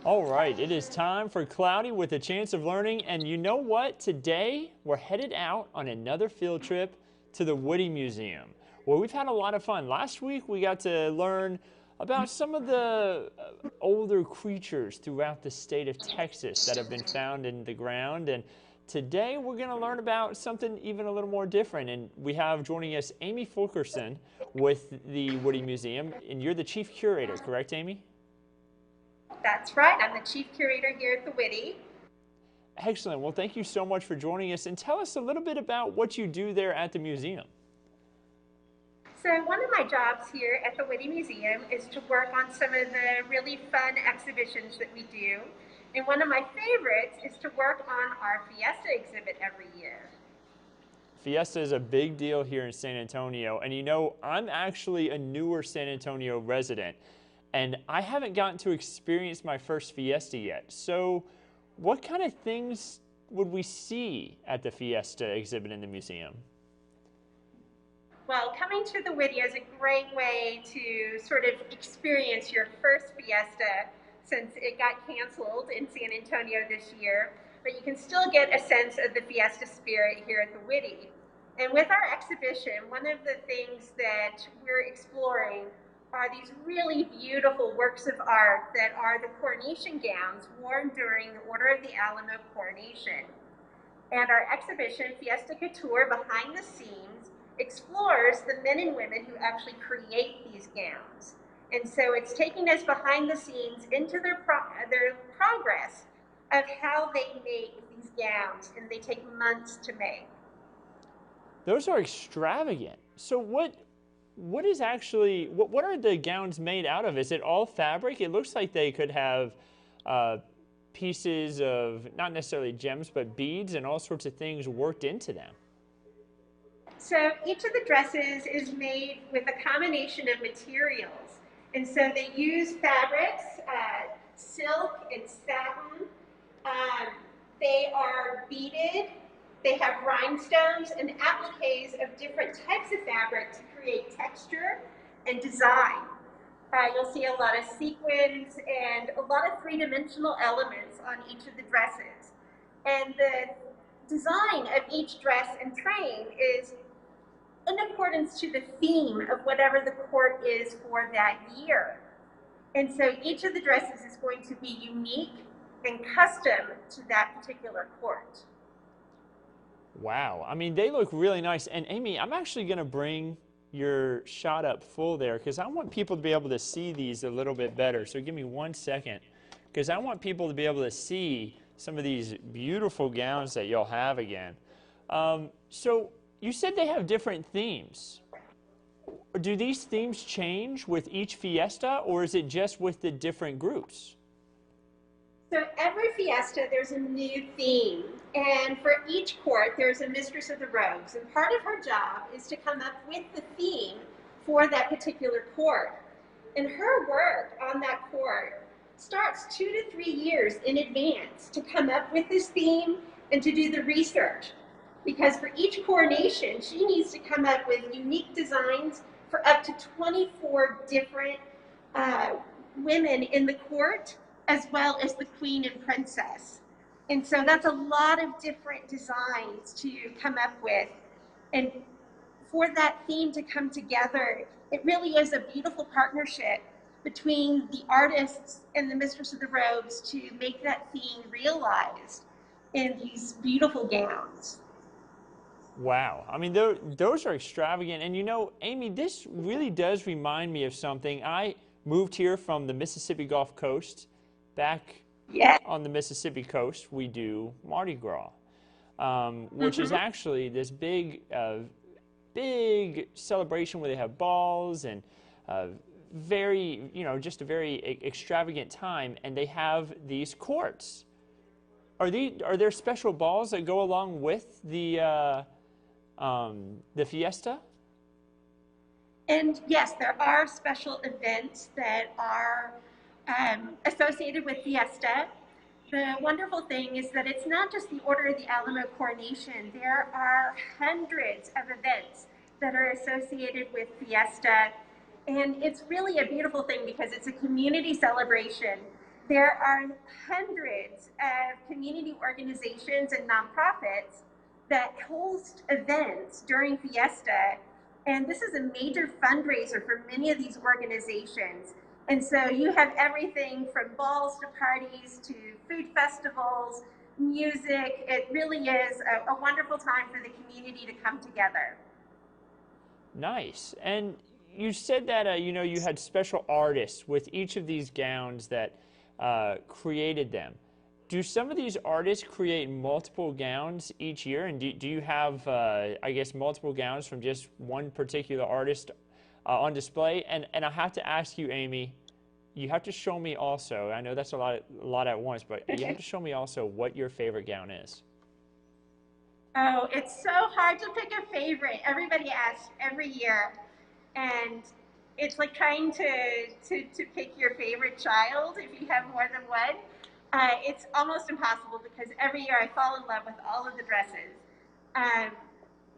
All right, it is time for Cloudy with a Chance of Learning. And you know what? Today we're headed out on another field trip to the Witte Museum, where we've had a lot of fun. Last week we got to learn about some of the older creatures throughout the state of Texas that have been found in the ground. And today we're going to learn about something even a little more different. And we have joining us Amy Fulkerson with the Witte Museum. And you're the chief curator, correct, Amy? That's right. I'm the chief curator here at the Witte. Excellent. Well, thank you so much for joining us, and tell us a little bit about what you do there at the museum. So one of my jobs here at the Witte Museum is to work on some of the really fun exhibitions that we do. And one of my favorites is to work on our fiesta exhibit every year. Fiesta is a big deal here in San Antonio, and you know, I'm actually a newer San Antonio resident, and I haven't gotten to experience my first fiesta yet. So what kind of things would we see at the fiesta exhibit in the museum? Well, coming to the Witte is a great way to sort of experience your first fiesta since it got canceled in San Antonio this year, but you can still get a sense of the fiesta spirit here at the Witte. And with our exhibition, one of the things that we're exploring are these really beautiful works of art that are the coronation gowns worn during the Order of the Alamo coronation. And our exhibition, Fiesta Couture Behind the Scenes, explores the men and women who actually create these gowns. And so it's taking us behind the scenes into their progress of how they make these gowns, and they take months to make. Those are extravagant. So what is actually, what are the gowns made out of? Is it all fabric? It looks like they could have pieces of, not necessarily gems, but beads and all sorts of things worked into them. So each of the dresses is made with a combination of materials. And so they use fabrics, silk and satin. They are beaded. They have rhinestones and appliques of different types of fabric to create texture and design. You'll see a lot of sequins and a lot of three-dimensional elements on each of the dresses. And the design of each dress and train is in accordance to the theme of whatever the court is for that year. And so each of the dresses is going to be unique and custom to that particular court. Wow. I mean, they look really nice. And Amy, I'm actually going to bring your shot up full there because I want people to be able to see these a little bit better. So give me 1 second because I want people to be able to see some of these beautiful gowns that you'll have again. So you said they have different themes. Do these themes change with each fiesta, or is it just with the different groups? So every fiesta, there's a new theme. And for each court, there's a mistress of the robes. And part of her job is to come up with the theme for that particular court. And her work on that court starts 2 to 3 years in advance to come up with this theme and to do the research. Because for each coronation, she needs to come up with unique designs for up to 24 different women in the court, as well as the queen and princess. And so that's a lot of different designs to come up with. And for that theme to come together, it really is a beautiful partnership between the artists and the mistress of the robes to make that theme realized in these beautiful gowns. Wow. I mean, those are extravagant. And you know, Amy, this really does remind me of something. I moved here from the Mississippi Gulf Coast. Back on the Mississippi coast, we do Mardi Gras, which is actually this big celebration where they have balls and very, you know, just a very extravagant time. And they have these courts. Are there special balls that go along with the fiesta? And yes, there are special events that are associated with fiesta. The wonderful thing is that it's not just the Order of the Alamo coronation. There are hundreds of events that are associated with fiesta. And it's really a beautiful thing because it's a community celebration There are hundreds of community organizations and nonprofits that host events during Fiesta, and this is a major fundraiser for many of these organizations. And so you have everything from balls to parties to food festivals, music. It really is a wonderful time for the community to come together. Nice. And you said that you had special artists with each of these gowns that created them. Do some of these artists create multiple gowns each year? And do you have, I guess, multiple gowns from just one particular artist on display? And I have to ask you, Amy, you have to show me also, I know that's a lot at once, but you have to show me also what your favorite gown is. Oh, it's so hard to pick a favorite. Everybody asks every year, and it's like trying to pick your favorite child if you have more than one. It's almost impossible because every year I fall in love with all of the dresses. Um,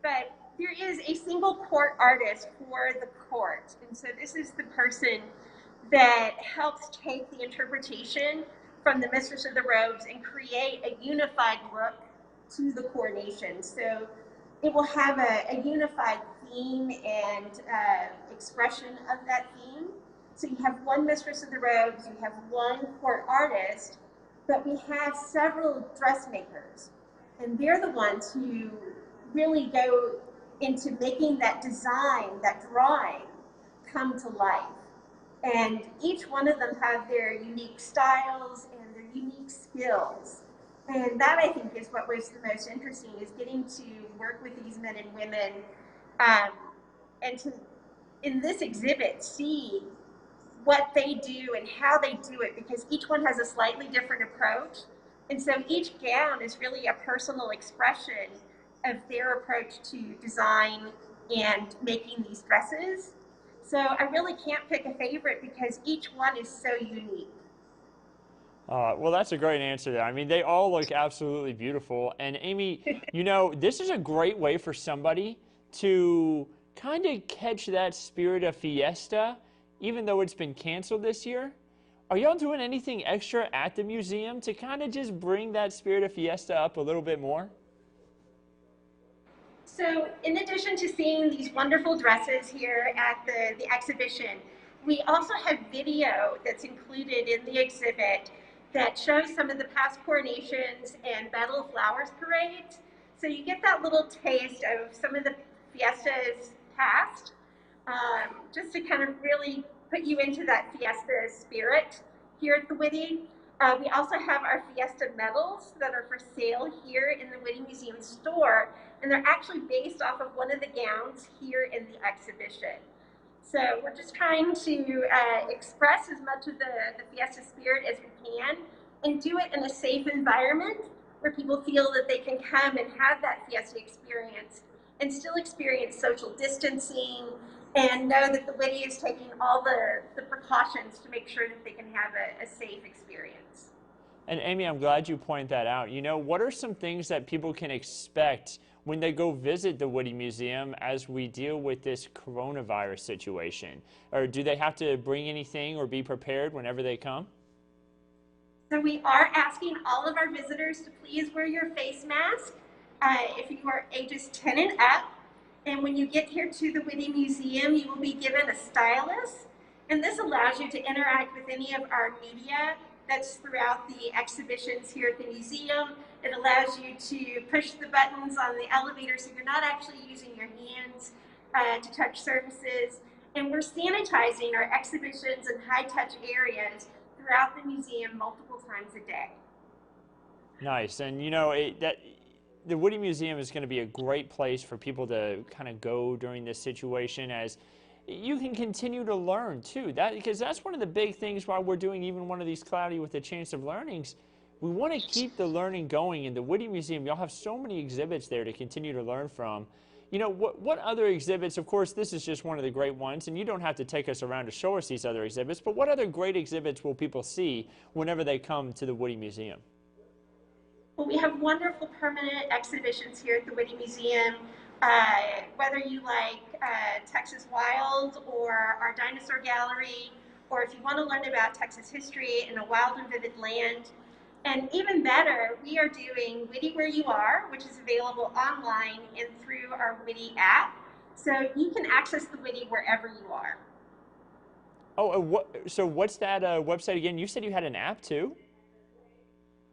but there is a single court artist for the court, and so this is the person that helps take the interpretation from the Mistress of the Robes and create a unified look to the coronation. So it will have a unified theme and expression of that theme. So you have one Mistress of the Robes, you have one court artist, but we have several dressmakers, and they're the ones who really go into making that design, that drawing, come to life. And each one of them have their unique styles and their unique skills. And that, I think, is what was the most interesting, is getting to work with these men and women, um, and to, in this exhibit, see what they do and how they do it, because each one has a slightly different approach. And so each gown is really a personal expression of their approach to design and making these dresses. So I really can't pick a favorite because each one is so unique. Well, that's a great answer there. I mean, they all look absolutely beautiful. And Amy, this is a great way for somebody to kind of catch that spirit of fiesta, even though it's been canceled this year. Are y'all doing anything extra at the museum to kind of just bring that spirit of fiesta up a little bit more? So in addition to seeing these wonderful dresses here at the exhibition, we also have video that's included in the exhibit that shows some of the past coronations and Battle of Flowers parades. So you get that little taste of some of the fiestas past, just to kind of really put you into that fiesta spirit here at the Witte. We also have our Fiesta medals that are for sale here in the Witte Museum store, and they're actually based off of one of the gowns here in the exhibition. So we're just trying to express as much of the Fiesta spirit as we can, and do it in a safe environment where people feel that they can come and have that Fiesta experience and still experience social distancing and know that the Witte is taking all the precautions to make sure that they can have a safe experience. And Amy, I'm glad you pointed that out. What are some things that people can expect when they go visit the Witte Museum as we deal with this coronavirus situation? Or do they have to bring anything or be prepared whenever they come? So we are asking all of our visitors to please wear your face mask if you are ages 10 and up. And when you get here to the Witte Museum, you will be given a stylus. And this allows you to interact with any of our media that's throughout the exhibitions here at the museum. It allows you to push the buttons on the elevator so you're not actually using your hands to touch surfaces. And we're sanitizing our exhibitions and high-touch areas throughout the museum multiple times a day. Nice. And the Witte Museum is going to be a great place for people to kind of go during this situation, as you can continue to learn too. Because that's one of the big things why we're doing even one of these Cloudy with a Chance of Learnings. We want to keep the learning going. In the Witte Museum, y'all have so many exhibits there to continue to learn from. What other exhibits, of course, this is just one of the great ones, and you don't have to take us around to show us these other exhibits, but what other great exhibits will people see whenever they come to the Witte Museum? Well, we have wonderful permanent exhibitions here at the Witte Museum. Whether you like Texas Wild or our dinosaur gallery or if you want to learn about Texas history in a wild and vivid land. And even better, we are doing Witte Where You Are, which is available online and through our Witte app. So you can access the Witte wherever you are. Oh, so what's that website again? You said you had an app too?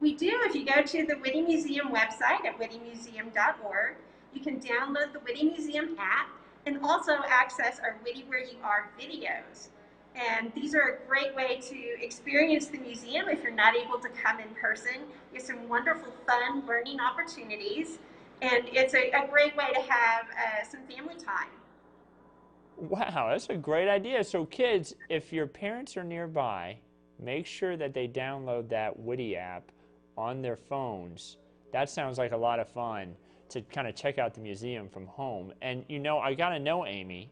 We do. If you go to the Witte Museum website at wittemuseum.org, you can download the Witte Museum app and also access our Witte Where You Are videos. And these are a great way to experience the museum if you're not able to come in person. There's some wonderful, fun learning opportunities, and it's a great way to have some family time. Wow, that's a great idea. So kids, if your parents are nearby, make sure that they download that Witte app on their phones. That sounds like a lot of fun to kind of check out the museum from home. And you know, I gotta know, Amy,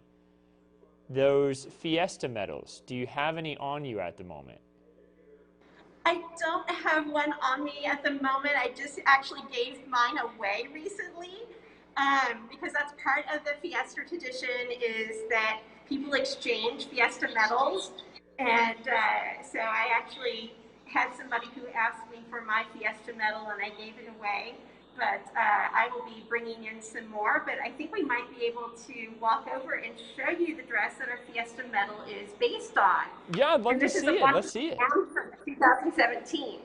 those fiesta medals, do you have any on you at the moment? I don't have one on me at the moment. I just actually gave mine away recently because that's part of the Fiesta tradition is that people exchange Fiesta medals. And so I actually had somebody who asked me for my Fiesta medal and I gave it away. But I will be bringing in some more. But I think we might be able to walk over and show you the dress that our Fiesta medal is based on. Yeah, I'd love And to this is see a it. Let's see it. gown from 2017.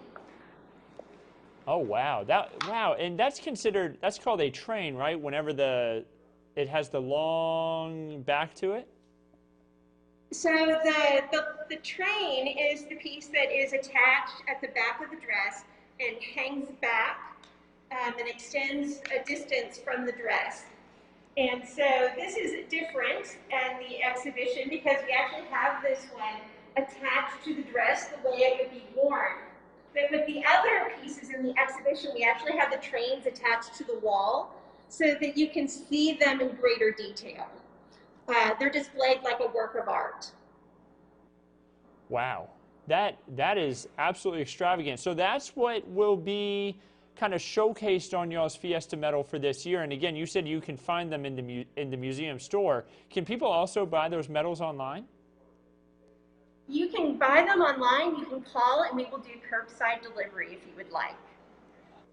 Oh wow, wow, and that's considered, that's called a train, right? Whenever it has the long back to it. So the train is the piece that is attached at the back of the dress and hangs back and extends a distance from the dress. And so this is different in the exhibition because we actually have this one attached to the dress the way it would be worn. But with the other pieces in the exhibition, we actually have the trains attached to the wall so that you can see them in greater detail. They're displayed like a work of art. Wow, that is absolutely extravagant. So that's what will be kind of showcased on y'all's Fiesta medal for this year. And again, you said you can find them in the museum store. Can people also buy those medals online? You can buy them online, you can call, and we will do curbside delivery if you would like.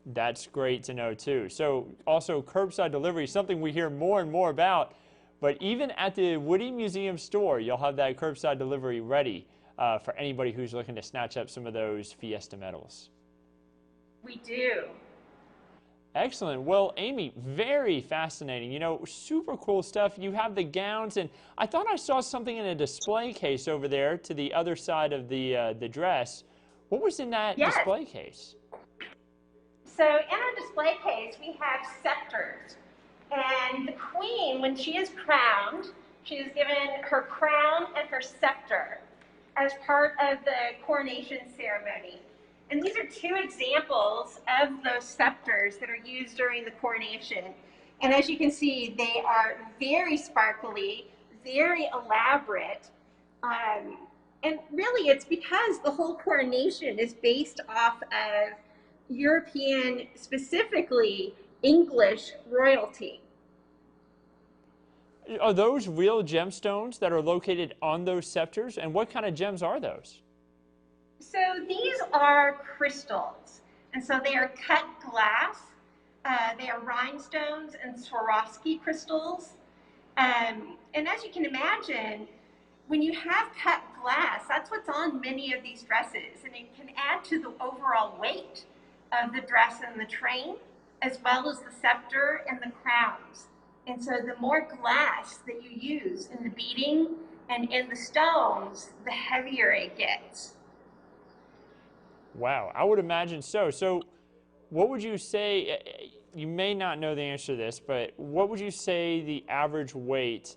That's great to know too. So also curbside delivery, something we hear more and more about, but even at the Witte Museum store, you'll have that curbside delivery ready for anybody who's looking to snatch up some of those Fiesta medals. We do. Excellent. Well, Amy, very fascinating. You know, super cool stuff. You have the gowns, and I thought I saw something in a display case over there to the other side of the dress. What was in that display case? So in our display case, we have scepters. And the queen, when she is crowned, she is given her crown and her scepter as part of the coronation ceremony. And these are two examples of those scepters that are used during the coronation. And as you can see, they are very sparkly, very elaborate. And really, it's because the whole coronation is based off of European, specifically English royalty. Are those real gemstones that are located on those scepters? And what kind of gems are those? So these are crystals, and so they are cut glass. They are rhinestones and Swarovski crystals. And as you can imagine, when you have cut glass, that's what's on many of these dresses, and it can add to the overall weight of the dress and the train, as well as the scepter and the crowns. And so the more glass that you use in the beading and in the stones, the heavier it gets. Wow, I would imagine so. So what would you say, you may not know the answer to this, but what would you say the average weight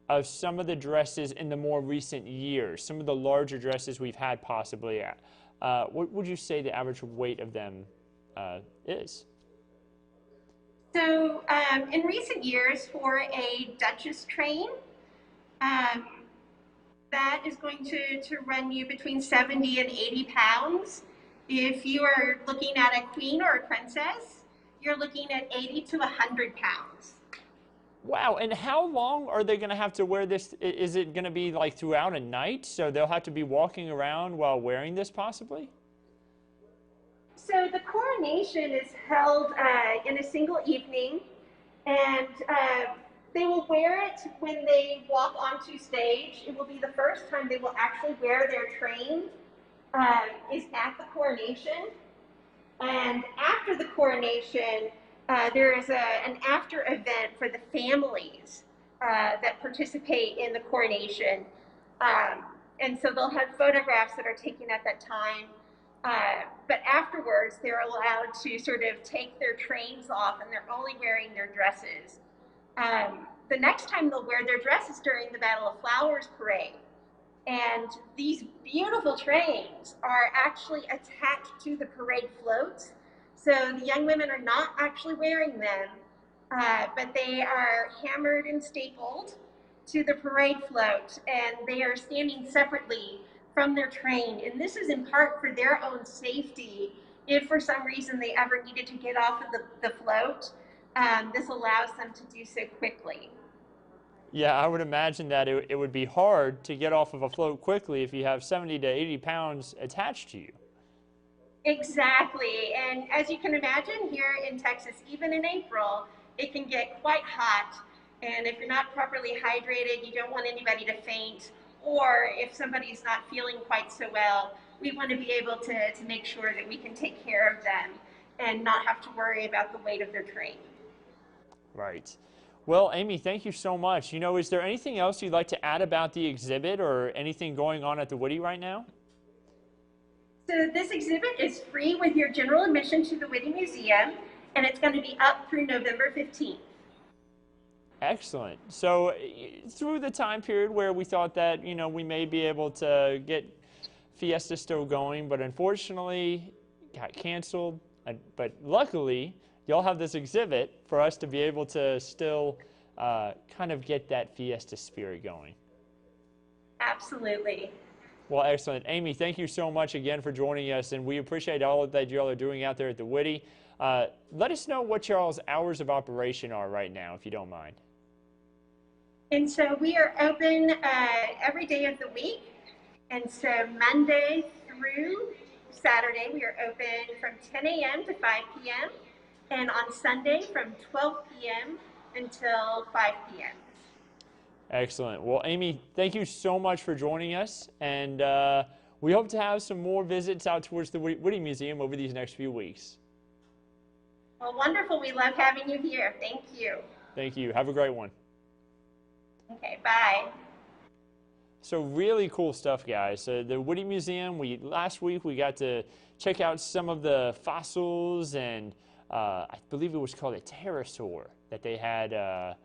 of some of the dresses in the more recent years, some of the larger dresses we've had possibly, what would you say the average weight of them is? So in recent years, for a Duchess train, that is going to run you between 70 and 80 pounds. If you are looking at a queen or a princess, you're looking at 80 to 100 pounds. Wow, and how long are they going to have to wear this? Is it going to be like throughout a night? So they'll have to be walking around while wearing this possibly? So the coronation is held in a single evening, and they will wear it when they walk onto stage. It will be the first time they will actually wear their train, is at the coronation. And after the coronation, there is an after event for the families that participate in the coronation. And so they'll have photographs that are taken at that time. But afterwards, they're allowed to sort of take their trains off and they're only wearing their dresses. The next time they'll wear their dresses during the Battle of Flowers parade. And these beautiful trains are actually attached to the parade floats. So the young women are not actually wearing them, but they are hammered and stapled to the parade float, and they are standing separately from their train. And this is in part for their own safety. If for some reason they ever needed to get off of the float, this allows them to do so quickly. Yeah, I would imagine that it would be hard to get off of a float quickly if you have 70 to 80 pounds attached to you. Exactly. And as you can imagine, here in Texas, even in April, it can get quite hot. And if you're not properly hydrated, you don't want anybody to faint. Or if somebody's not feeling quite so well, we want to be able to make sure that we can take care of them and not have to worry about the weight of their train. Right. Well, Amy, thank you so much. Is there anything else you'd like to add about the exhibit or anything going on at the Witte right now? So this exhibit is free with your general admission to the Witte Museum, and it's going to be up through November 15th. Excellent. So through the time period where we thought that, we may be able to get Fiesta still going, but unfortunately got canceled. But luckily, you'll have this exhibit for us to be able to still kind of get that Fiesta spirit going. Absolutely. Well, excellent. Amy, thank you so much again for joining us, and we appreciate all that y'all are doing out there at the Witte. Let us know what y'all's hours of operation are right now, if you don't mind. And so we are open every day of the week. And so Monday through Saturday, we are open from 10 a.m. to 5 p.m. and on Sunday from 12 p.m. until 5 p.m. Excellent. Well, Amy, thank you so much for joining us, and we hope to have some more visits out towards the Witte Museum over these next few weeks. Well, wonderful. We love having you here. Thank you. Thank you. Have a great one. Okay, bye. So really cool stuff, guys. The Witte Museum, last week we got to check out some of the fossils, and I believe it was called a pterosaur that they had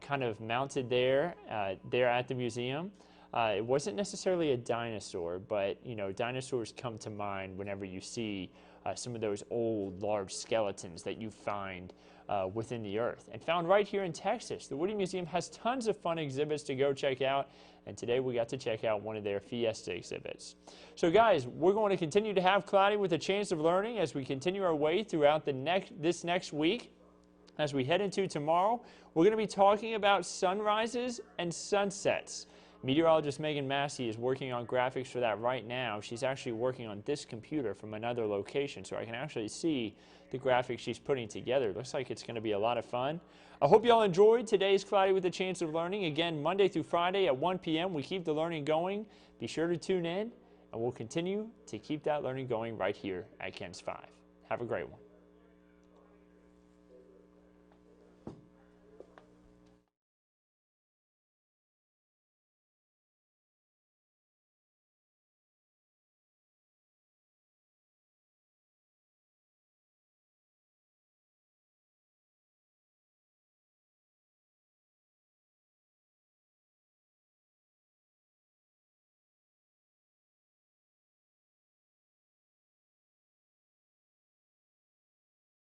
kind of mounted there at the museum. It wasn't necessarily a dinosaur, but dinosaurs come to mind whenever you see some of those old large skeletons that you find within the earth, and found right here in Texas. The Witte Museum has tons of fun exhibits to go check out, and today we got to check out one of their Fiesta exhibits. So guys, we're going to continue to have Cloudy with a Chance of Learning as we continue our way throughout this next week. As we head into tomorrow, we're going to be talking about sunrises and sunsets. Meteorologist Megan Massey is working on graphics for that right now. She's actually working on this computer from another location, so I can actually see the graphics she's putting together. Looks like it's going to be a lot of fun. I hope you all enjoyed today's Cloudy with a Chance of Learning. Again, Monday through Friday at 1 p.m. we keep the learning going. Be sure to tune in, and we'll continue to keep that learning going right here at KENS 5. Have a great one.